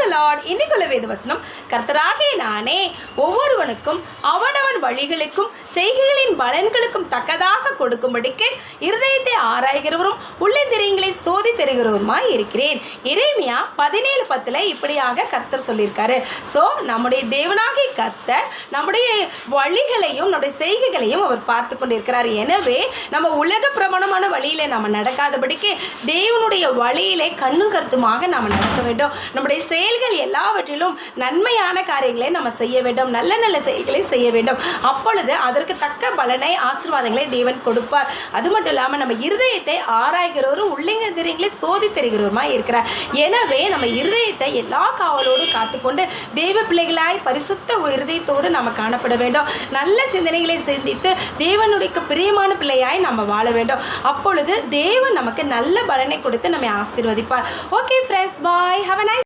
தி Lord. இன்னைக்குள்ள வேத வசனம், கர்த்தராகிய நானே ஒவ்வொருவனுக்கும் அவனவன் வழிகளுக்கும் செய்கைகளின் பலன்களுக்கும் தக்கதாக கொடுக்கும்படிக்கு இருதயத்தை ஆராய்கிறவரும் உள்ளந்திரியங்களை சோதி தருகிறவருமாய் இருக்கிறேன். எரேமியா 17:10 இப்படியாக கர்த்தர் சொல்லியிருக்காரு. ஸோ நம்முடைய தேவனாகிய கர்த்தர் நம்முடைய வழிகளையும் நம்முடைய செய்கைகளையும் அவர் பார்த்து கொண்டிருக்கிறார். எனவே நம்ம உலக பிரமாணமான வழியில நம்ம நடக்காதபடிக்கு தேவனுடைய வழியிலே கண்ணும் கருத்துமாக நாம் நடக்க வேண்டும். நம்முடைய செயல்கள் எல்லாவற்றிலும் நன்மையான காரியங்களை நம்ம செய்ய வேண்டும், நல்ல நல்ல செயல்களை செய்ய வேண்டும். அப்பொழுது அதற்கு தக்க பலனை ஆசீர்வாதங்களை தேவன் கொடுப்பார். அது மட்டும் இல்லாமல் நம்ம இருதயத்தை ஆராய்கிறவரும் உள்ளங்கதிரியங்களை சோதி தருகிறவருமாய் இருக்கிறார். எனவே நம்ம இருதயத்தை எல்லா காவலோடு காத்துக்கொண்டு தேவ பிள்ளைகளாய் பரிசுத்த இருதயத்தோடு நம்ம காணப்பட வேண்டும். நல்ல சிந்தனைகளை சிந்தித்து தேவனுடைய பிரியமான பிள்ளையாய் நம்ம வாழ வேண்டும். அப்பொழுது தேவன் நமக்கு நல்ல பலனை கொடுத்து நம்மை ஆசீர்வதிப்பார். Okay friends, bye. Have a nice